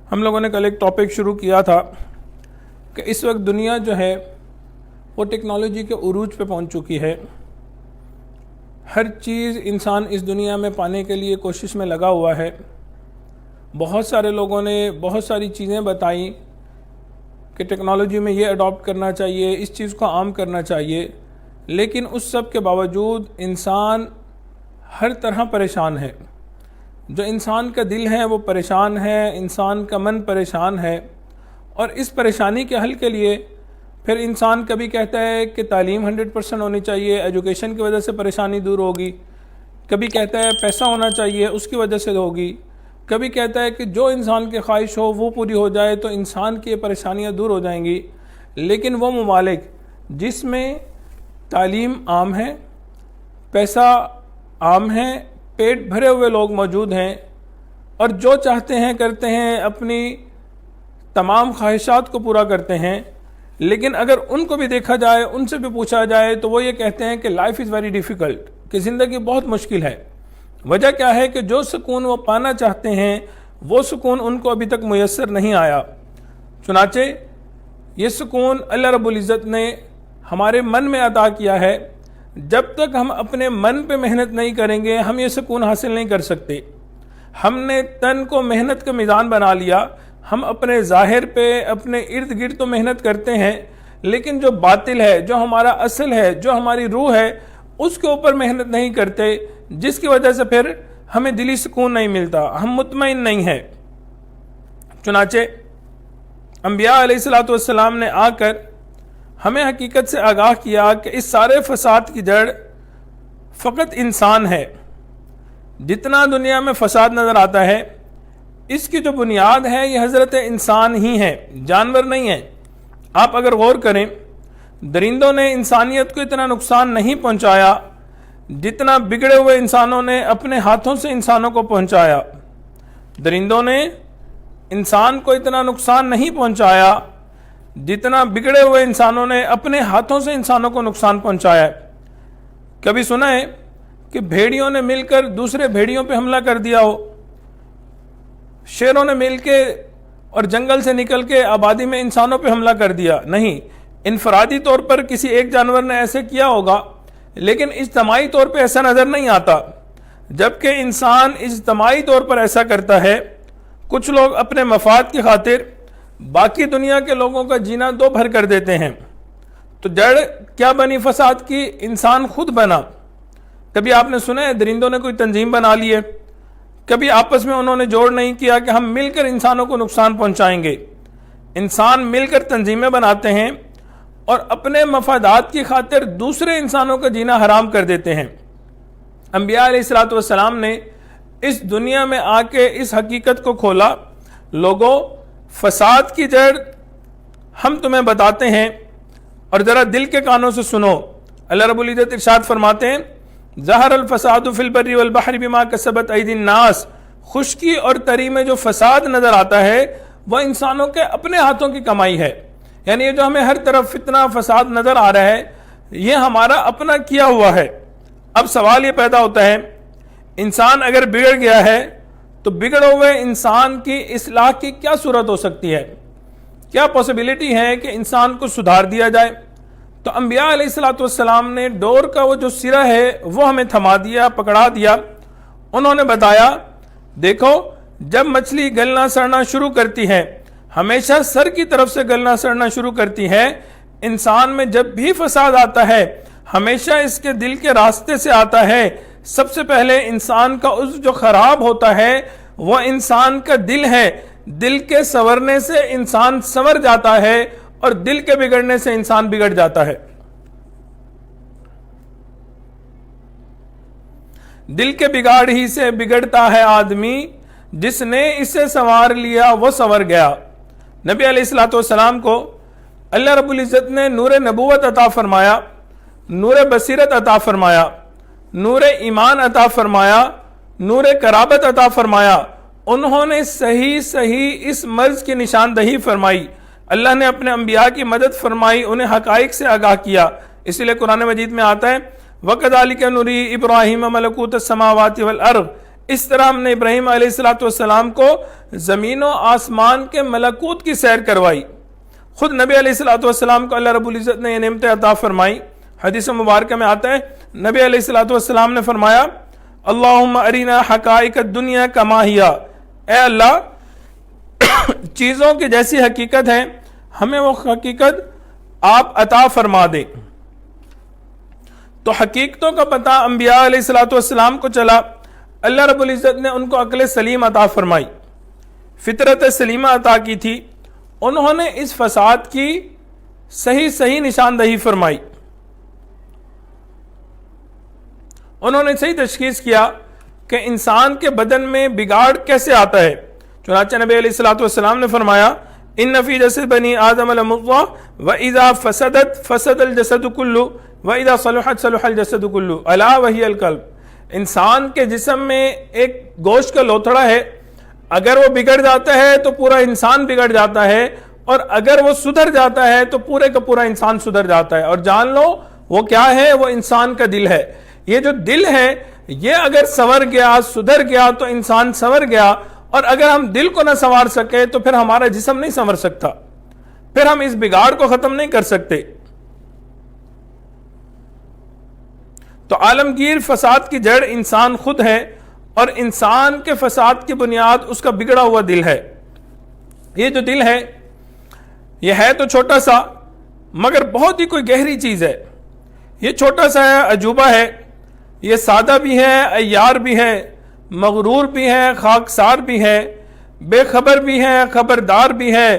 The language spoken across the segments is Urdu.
ہم لوگوں نے کل ایک ٹاپک شروع کیا تھا کہ اس وقت دنیا جو ہے وہ ٹیکنالوجی کے عروج پہ پہنچ چکی ہے. ہر چیز انسان اس دنیا میں پانے کے لیے کوشش میں لگا ہوا ہے. بہت سارے لوگوں نے بہت ساری چیزیں بتائیں کہ ٹیکنالوجی میں یہ اڈاپٹ کرنا چاہیے، اس چیز کو عام کرنا چاہیے، لیکن اس سب کے باوجود انسان ہر طرح پریشان ہے. جو انسان کا دل ہے وہ پریشان ہے، انسان کا من پریشان ہے. اور اس پریشانی کے حل کے لیے پھر انسان کبھی کہتا ہے کہ تعلیم 100% ہونی چاہیے، ایجوکیشن کی وجہ سے پریشانی دور ہوگی. کبھی کہتا ہے پیسہ ہونا چاہیے، اس کی وجہ سے ہوگی. کبھی کہتا ہے کہ جو انسان کی خواہش ہو وہ پوری ہو جائے تو انسان کی پریشانیاں دور ہو جائیں گی. لیکن وہ ممالک جس میں تعلیم عام ہے، پیسہ عام ہے، پیٹ بھرے ہوئے لوگ موجود ہیں اور جو چاہتے ہیں کرتے ہیں، اپنی تمام خواہشات کو پورا کرتے ہیں، لیکن اگر ان کو بھی دیکھا جائے، ان سے بھی پوچھا جائے تو وہ یہ کہتے ہیں کہ لائف از ویری ڈیفیکلٹ، کہ زندگی بہت مشکل ہے. وجہ کیا ہے کہ جو سکون وہ پانا چاہتے ہیں وہ سکون ان کو ابھی تک میسر نہیں آیا. چنانچہ یہ سکون اللہ رب العزت نے ہمارے من میں عطا کیا ہے. جب تک ہم اپنے من پہ محنت نہیں کریں گے ہم یہ سکون حاصل نہیں کر سکتے. ہم نے تن کو محنت کا میدان بنا لیا. ہم اپنے ظاہر پہ، اپنے ارد گرد تو محنت کرتے ہیں، لیکن جو باطل ہے، جو ہمارا اصل ہے، جو ہماری روح ہے، اس کے اوپر محنت نہیں کرتے، جس کی وجہ سے پھر ہمیں دلی سکون نہیں ملتا، ہم مطمئن نہیں ہیں. چنانچہ انبیاء علیہ السلام نے آ کر ہمیں حقیقت سے آگاہ کیا کہ اس سارے فساد کی جڑ فقط انسان ہے. جتنا دنیا میں فساد نظر آتا ہے اس کی جو بنیاد ہے یہ حضرت انسان ہی ہے، جانور نہیں ہے. آپ اگر غور کریں، درندوں نے انسانیت کو اتنا نقصان نہیں پہنچایا جتنا بگڑے ہوئے انسانوں نے اپنے ہاتھوں سے انسانوں کو پہنچایا. درندوں نے انسان کو اتنا نقصان نہیں پہنچایا جتنا بگڑے ہوئے انسانوں نے اپنے ہاتھوں سے انسانوں کو نقصان پہنچایا. کبھی سنا ہے کہ بھیڑیوں نے مل کر دوسرے بھیڑیوں پہ حملہ کر دیا ہو؟ شیروں نے مل کے اور جنگل سے نکل کے آبادی میں انسانوں پہ حملہ کر دیا؟ نہیں. انفرادی طور پر کسی ایک جانور نے ایسے کیا ہوگا، لیکن اجتماعی طور پہ ایسا نظر نہیں آتا. جبکہ انسان اجتماعی طور پر ایسا کرتا ہے. کچھ لوگ اپنے مفاد کی خاطر باقی دنیا کے لوگوں کا جینا دو بھر کر دیتے ہیں. تو جڑ کیا بنی فساد کی؟ انسان خود بنا. کبھی آپ نے سنا ہے درندوں نے کوئی تنظیم بنا لی ہے؟ کبھی آپس میں انہوں نے جوڑ نہیں کیا کہ ہم مل کر انسانوں کو نقصان پہنچائیں گے. انسان مل کر تنظیمیں بناتے ہیں اور اپنے مفادات کی خاطر دوسرے انسانوں کا جینا حرام کر دیتے ہیں. انبیاء علیہ السلام نے اس دنیا میں آ کے اس حقیقت کو کھولا. لوگوں، فساد کی جڑ ہم تمہیں بتاتے ہیں اور ذرا دل کے کانوں سے سنو. اللہ رب العزت ارشاد فرماتے ہیں، ظہر الفساد فی البر والبحر بما کسبت ایدی الناس. خشکی اور تری میں جو فساد نظر آتا ہے وہ انسانوں کے اپنے ہاتھوں کی کمائی ہے. یعنی یہ جو ہمیں ہر طرف فتنہ فساد نظر آ رہا ہے یہ ہمارا اپنا کیا ہوا ہے. اب سوال یہ پیدا ہوتا ہے، انسان اگر بگڑ گیا ہے تو بگڑے ہوئے انسان کی اصلاح کی کیا صورت ہو سکتی ہے؟ کیا پاسبلٹی ہے کہ انسان کو سدھار دیا جائے؟ تو انبیاء علیہ السلام نے ڈور کا وہ جو سرا ہے وہ ہمیں تھما دیا، پکڑا دیا. انہوں نے بتایا، دیکھو جب مچھلی گلنا سڑنا شروع کرتی ہے، ہمیشہ سر کی طرف سے گلنا سڑنا شروع کرتی ہے. انسان میں جب بھی فساد آتا ہے ہمیشہ اس کے دل کے راستے سے آتا ہے. سب سے پہلے انسان کا عضو جو خراب ہوتا ہے وہ انسان کا دل ہے. دل کے سنورنے سے انسان سنور جاتا ہے اور دل کے بگڑنے سے انسان بگڑ جاتا ہے. دل کے بگاڑ ہی سے بگڑتا ہے آدمی، جس نے اسے سنوار لیا وہ سنور گیا. نبی علیہ السلام کو اللہ رب العزت نے نور نبوت عطا فرمایا، نور بصیرت عطا فرمایا، نور ایمان عطا فرمایا، نور قرابت عطا فرمایا. انہوں نے صحیح اس مرض کی نشاندہی فرمائی. اللہ نے اپنے انبیاء کی مدد فرمائی، انہیں حقائق سے آگاہ کیا. اسی لیے قرآن مجید میں آتا ہے، وَكَذَلِكَ نُرِي إِبْرَاهِيمَ مَلَكُوتَ السَّمَاوَاتِ وَالْأَرْضِ. اس طرح ہم نے ابراہیم علیہ السلام کو زمین و آسمان کے ملکوت کی سیر کروائی. خود نبی علیہ السلام کو اللہ رب العزت نے یہ نعمتیں عطا فرمائی. حدیث مبارکہ میں آتا ہے نبی علیہ السلام نے فرمایا اللہم ارنا حقائق الدنیا کما ہی، اے اللہ چیزوں کی جیسی حقیقت ہے ہمیں وہ حقیقت آپ عطا فرما دیں. تو حقیقتوں کا پتہ انبیاء علیہ السلام کو چلا. اللہ رب العزت نے ان کو عقل سلیم عطا فرمائی، فطرت سلیمہ عطا کی تھی. انہوں نے اس فساد کی صحیح نشاندہی فرمائی. انہوں نے صحیح تشخیص کیا کہ انسان کے بدن میں بگاڑ کیسے آتا ہے. چنانچہ نبی علیہ السلام نے فرمایا ان فی جسد بنی آدم لمضغہ واذا فسدت فسد الجسد کلہ واذا صلحت صلح الجسد کلہ الا وہی القلب. انسان کے جسم میں ایک گوشت کا لوتھڑا ہے، اگر وہ بگڑ جاتا ہے تو پورا انسان بگڑ جاتا ہے، اور اگر وہ سدھر جاتا ہے تو پورے کا پورا انسان سدھر جاتا ہے. اور جان لو وہ کیا ہے، وہ انسان کا دل ہے. یہ جو دل ہے یہ اگر سنور گیا، سدھر گیا تو انسان سنور گیا، اور اگر ہم دل کو نہ سنوار سکے تو پھر ہمارا جسم نہیں سنور سکتا، پھر ہم اس بگاڑ کو ختم نہیں کر سکتے. تو عالمگیر فساد کی جڑ انسان خود ہے، اور انسان کے فساد کی بنیاد اس کا بگڑا ہوا دل ہے. یہ جو دل ہے یہ ہے تو چھوٹا سا مگر بہت ہی کوئی گہری چیز ہے. یہ چھوٹا سا ہے، عجوبہ ہے، یہ سادہ بھی ہے، عیار بھی ہے، مغرور بھی ہے، خاکسار بھی ہے، بے خبر بھی ہے، خبردار بھی ہے،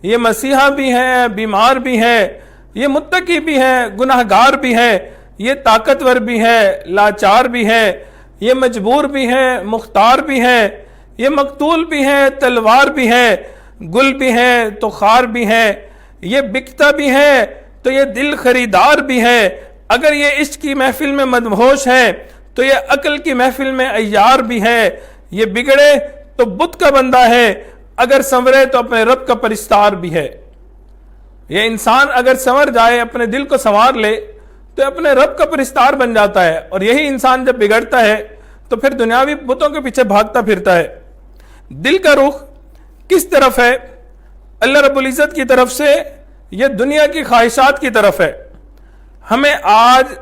یہ مسیحا بھی ہے، بیمار بھی ہے، یہ متقی بھی ہے، گناہگار بھی ہے، یہ طاقتور بھی ہے، لاچار بھی ہے، یہ مجبور بھی ہے، مختار بھی ہے، یہ مقتول بھی ہے، تلوار بھی ہے، گل بھی ہے تو خار بھی ہے، یہ بکتا بھی ہے تو یہ دل خریدار بھی ہے. اگر یہ عشق کی محفل میں مدہوش ہے تو یہ عقل کی محفل میں عیار بھی ہے. یہ بگڑے تو بت کا بندہ ہے، اگر سنورے تو اپنے رب کا پرستار بھی ہے. یہ انسان اگر سنور جائے، اپنے دل کو سنوار لے تو اپنے رب کا پرستار بن جاتا ہے. اور یہی انسان جب بگڑتا ہے تو پھر دنیاوی بتوں کے پیچھے بھاگتا پھرتا ہے. دل کا رخ کس طرف ہے؟ اللہ رب العزت کی طرف سے یہ دنیا کی خواہشات کی طرف ہے. ہمیں آج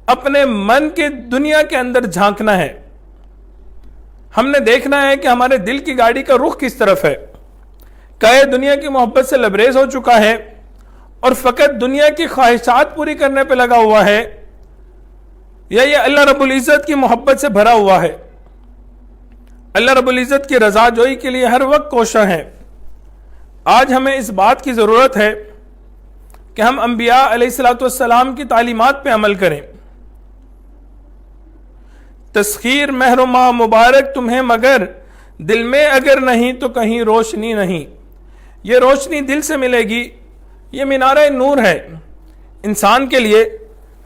اپنے من کے دنیا کے اندر جھانکنا ہے. ہم نے دیکھنا ہے کہ ہمارے دل کی گاڑی کا رخ کس طرف ہے. کہے دنیا کی محبت سے لبریز ہو چکا ہے اور فقط دنیا کی خواہشات پوری کرنے پہ لگا ہوا ہے، یا یہ اللہ رب العزت کی محبت سے بھرا ہوا ہے. اللہ رب العزت کی رضا جوئی کے لیے ہر وقت کوشاں ہیں. آج ہمیں اس بات کی ضرورت ہے کہ ہم انبیاء علیہ السلام کی تعلیمات پہ عمل کریں. تسخیر مہر و ماہ مبارک تمہیں مگر دل میں اگر نہیں تو کہیں روشنی نہیں. یہ روشنی دل سے ملے گی. یہ مینارہ نور ہے انسان کے لیے.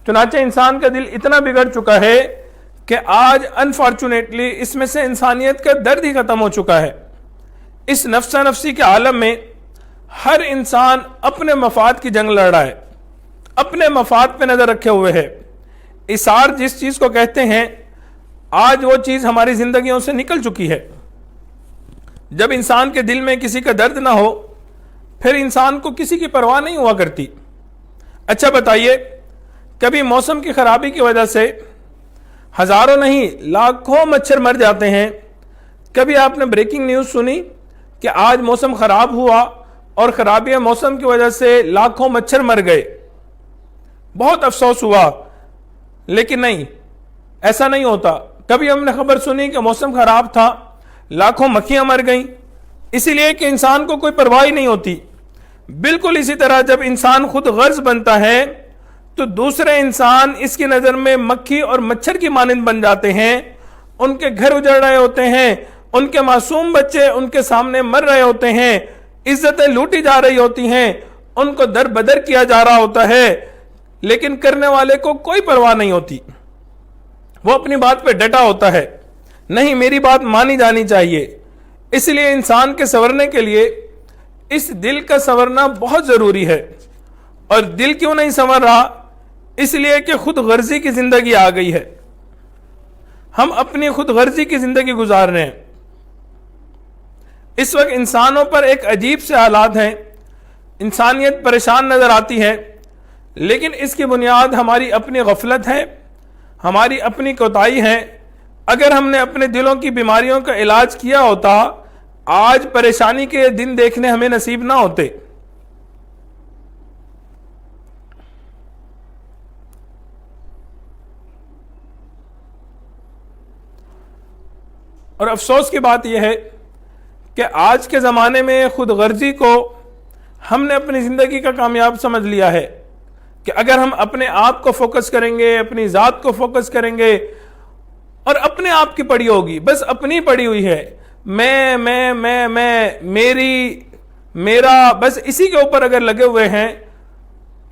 چنانچہ انسان کا دل اتنا بگڑ چکا ہے کہ آج انفارچونیٹلی اس میں سے انسانیت کا درد ہی ختم ہو چکا ہے. اس نفسا نفسی کے عالم میں ہر انسان اپنے مفاد کی جنگ لڑ رہا ہے، اپنے مفاد پہ نظر رکھے ہوئے ہے. اثار جس چیز کو کہتے ہیں آج وہ چیز ہماری زندگیوں سے نکل چکی ہے. جب انسان کے دل میں کسی کا درد نہ ہو پھر انسان کو کسی کی پرواہ نہیں ہوا کرتی. اچھا بتائیے، کبھی موسم کی خرابی کی وجہ سے ہزاروں نہیں لاکھوں مچھر مر جاتے ہیں. کبھی آپ نے بریکنگ نیوز سنی کہ آج موسم خراب ہوا اور خرابی موسم کی وجہ سے لاکھوں مچھر مر گئے؟ بہت افسوس ہوا. لیکن نہیں، ایسا نہیں ہوتا. کبھی ہم نے خبر سنی کہ موسم خراب تھا، لاکھوں مکھیاں مر گئیں، اسی لیے کہ انسان کو کوئی پرواہ نہیں ہوتی. بالکل اسی طرح جب انسان خود غرض بنتا ہے تو دوسرے انسان اس کی نظر میں مکھی اور مچھر کی مانند بن جاتے ہیں. ان کے گھر اجڑ رہے ہوتے ہیں، ان کے معصوم بچے ان کے سامنے مر رہے ہوتے ہیں، عزتیں لوٹی جا رہی ہوتی ہیں، ان کو در بدر کیا جا رہا ہوتا ہے، لیکن کرنے والے کو کوئی پرواہ نہیں ہوتی. وہ اپنی بات پہ ڈٹا ہوتا ہے، نہیں میری بات مانی جانی چاہیے. اس لیے انسان کے سنورنے کے لیے اس دل کا سنورنا بہت ضروری ہے. اور دل کیوں نہیں سنور رہا؟ اس لیے کہ خود غرضی کی زندگی آ گئی ہے. ہم اپنی خود غرضی کی زندگی گزار رہے ہیں۔ اس وقت انسانوں پر ایک عجیب سے حالات ہیں، انسانیت پریشان نظر آتی ہے، لیکن اس کی بنیاد ہماری اپنی غفلت ہے، ہماری اپنی کوتاہی ہے۔ اگر ہم نے اپنے دلوں کی بیماریوں کا علاج کیا ہوتا، آج پریشانی کے دن دیکھنے ہمیں نصیب نہ ہوتے۔ اور افسوس کی بات یہ ہے کہ آج کے زمانے میں خود غرضی کو ہم نے اپنی زندگی کا کامیاب سمجھ لیا ہے کہ اگر ہم اپنے آپ کو فوکس کریں گے، اپنی ذات کو فوکس کریں گے اور اپنے آپ کی پڑی ہوگی، بس اپنی پڑی ہوئی ہے، میں میری میرا، بس اسی کے اوپر اگر لگے ہوئے ہیں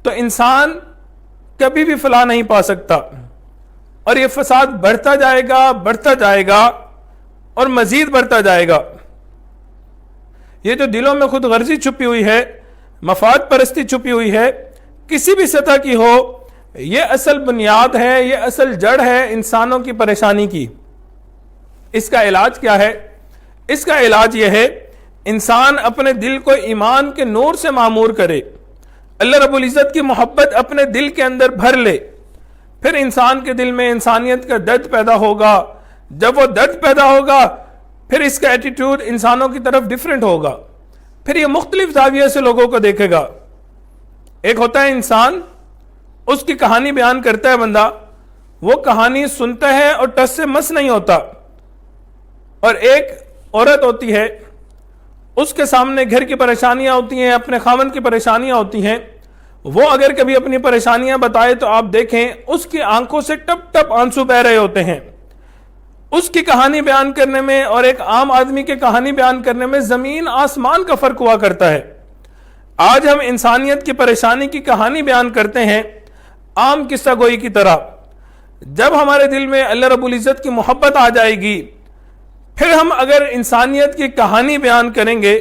تو انسان کبھی بھی فلاح نہیں پا سکتا، اور یہ فساد بڑھتا جائے گا اور مزید بڑھتا جائے گا۔ یہ جو دلوں میں خود غرضی چھپی ہوئی ہے، مفاد پرستی چھپی ہوئی ہے، کسی بھی سطح کی ہو، یہ اصل بنیاد ہے، یہ اصل جڑ ہے انسانوں کی پریشانی کی۔ اس کا علاج کیا ہے؟ اس کا علاج یہ ہے انسان اپنے دل کو ایمان کے نور سے معمور کرے، اللہ رب العزت کی محبت اپنے دل کے اندر بھر لے، پھر انسان کے دل میں انسانیت کا درد پیدا ہوگا۔ جب وہ درد پیدا ہوگا پھر اس کا ایٹیٹیوڈ انسانوں کی طرف ڈیفرنٹ ہوگا، پھر یہ مختلف زاویے سے لوگوں کو دیکھے گا۔ ایک ہوتا ہے انسان، اس کی کہانی بیان کرتا ہے بندہ، وہ کہانی سنتا ہے اور ٹس سے مس نہیں ہوتا، اور ایک عورت ہوتی ہے، اس کے سامنے گھر کی پریشانیاں ہوتی ہیں، اپنے خاوند کی پریشانیاں ہوتی ہیں، وہ اگر کبھی اپنی پریشانیاں بتائے تو آپ دیکھیں اس کی آنکھوں سے ٹپ ٹپ آنسو بہ رہے ہوتے ہیں۔ اس کی کہانی بیان کرنے میں اور ایک عام آدمی کی کہانی بیان کرنے میں زمین آسمان کا فرق ہوا کرتا ہے۔ آج ہم انسانیت کی پریشانی کی کہانی بیان کرتے ہیں عام قصہ گوئی کی طرح۔ جب ہمارے دل میں اللہ رب العزت کی محبت آ جائے گی، پھر ہم اگر انسانیت کی کہانی بیان کریں گے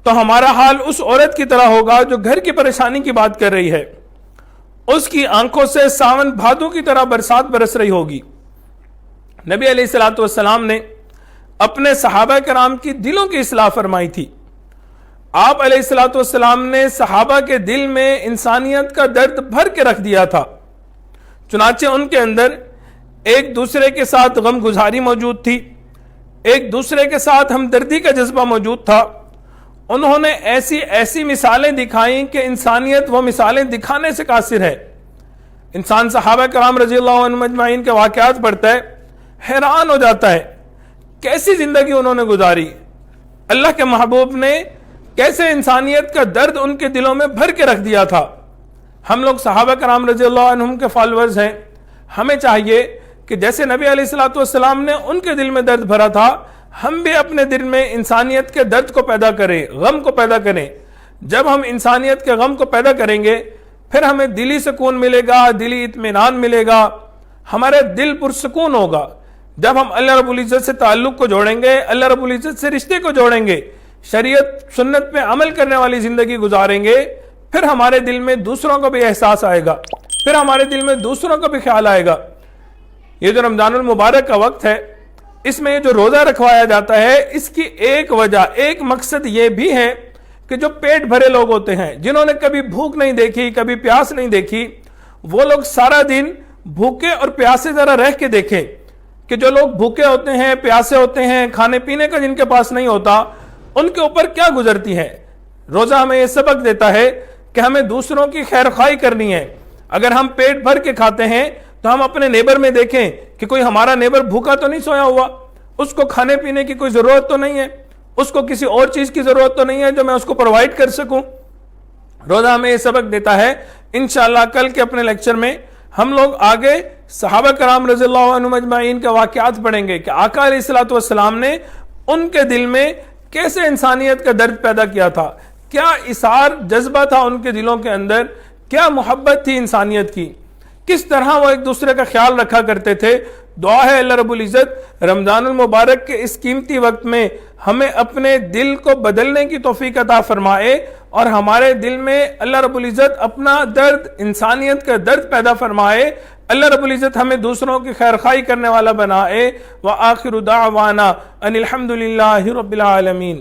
تو ہمارا حال اس عورت کی طرح ہوگا جو گھر کی پریشانی کی بات کر رہی ہے، اس کی آنکھوں سے ساون بھادوں کی طرح برسات برس رہی ہوگی۔ نبی علیہ الصلوۃ والسلام نے اپنے صحابہ کرام کی دلوں کی اصلاح فرمائی تھی۔ آپ علیہ الصلوۃ والسلام نے صحابہ کے دل میں انسانیت کا درد بھر کے رکھ دیا تھا، چنانچہ ان کے اندر ایک دوسرے کے ساتھ غم گزاری موجود تھی، ایک دوسرے کے ساتھ ہمدردی کا جذبہ موجود تھا۔ انہوں نے ایسی مثالیں دکھائیں کہ انسانیت وہ مثالیں دکھانے سے قاصر ہے۔ انسان صحابہ کرام رضی اللہ عنہم اجمعین کے واقعات پڑھتا ہے، حیران ہو جاتا ہے کیسی زندگی انہوں نے گزاری، اللہ کے محبوب نے کیسے انسانیت کا درد ان کے دلوں میں بھر کے رکھ دیا تھا۔ ہم لوگ صحابہ کرام رضی اللہ عنہم کے فالورز ہیں، ہمیں چاہیے کہ جیسے نبی علیہ الصلوۃ والسلام نے ان کے دل میں درد بھرا تھا، ہم بھی اپنے دل میں انسانیت کے درد کو پیدا کریں، غم کو پیدا کریں۔ جب ہم انسانیت کے غم کو پیدا کریں گے پھر ہمیں دلی سکون ملے گا، دلی اطمینان ملے گا، ہمارا دل پرسکون ہوگا۔ جب ہم اللہ رب العزت سے تعلق کو جوڑیں گے، اللہ رب العزت سے رشتے کو جوڑیں گے، شریعت سنت پہ عمل کرنے والی زندگی گزاریں گے، پھر ہمارے دل میں دوسروں کا بھی احساس آئے گا، پھر ہمارے دل میں دوسروں کا بھی خیال آئے گا۔ یہ جو رمضان المبارک کا وقت ہے، اس میں جو روزہ رکھوایا جاتا ہے، اس کی ایک وجہ، ایک مقصد یہ بھی ہے کہ جو پیٹ بھرے لوگ ہوتے ہیں، جنہوں نے کبھی بھوک نہیں دیکھی، کبھی پیاس نہیں دیکھی، وہ لوگ سارا دن بھوکے اور پیاسے ذرا رہ کے دیکھیں کہ جو لوگ بھوکے ہوتے ہیں، پیاسے ہوتے ہیں، کھانے پینے کا جن کے پاس نہیں ہوتا، ان کے اوپر کیا گزرتی ہے۔ روزہ ہمیں یہ سبق دیتا ہے کہ ہمیں دوسروں کی خیر خواہی کرنی ہے۔ اگر ہم پیٹ بھر کے کھاتے ہیں تو ہم اپنے نیبر میں دیکھیں کہ کوئی ہمارا نیبر بھوکا تو نہیں سویا ہوا، اس کو کھانے پینے کی کوئی ضرورت تو نہیں ہے، اس کو کسی اور چیز کی ضرورت تو نہیں ہے جو میں اس کو پرووائڈ کر سکوں۔ روزہ ہمیں یہ سبق دیتا ہے۔ انشاءاللہ کل کے اپنے لیکچر میں ہم لوگ آگے صحابہ کرام رضی اللہ عنہم اجمعین کے واقعات پڑھیں گے کہ آقا علیہ الصلوۃ والسلام نے ان کے دل میں کیسے انسانیت کا درد پیدا کیا تھا، کیا اثار جذبہ تھا ان کے دلوں کے اندر، کیا محبت تھی انسانیت کی، کس طرح وہ ایک دوسرے کا خیال رکھا کرتے تھے۔ دعا ہے اللہ رب العزت رمضان المبارک کے اس قیمتی وقت میں ہمیں اپنے دل کو بدلنے کی توفیق عطا فرمائے اور ہمارے دل میں اللہ رب العزت اپنا درد، انسانیت کا درد پیدا فرمائے، اللہ رب العزت ہمیں دوسروں کی خیرخواہی کرنے والا بنائے۔ وآخر دعوانا ان الحمد للہ رب العالمین۔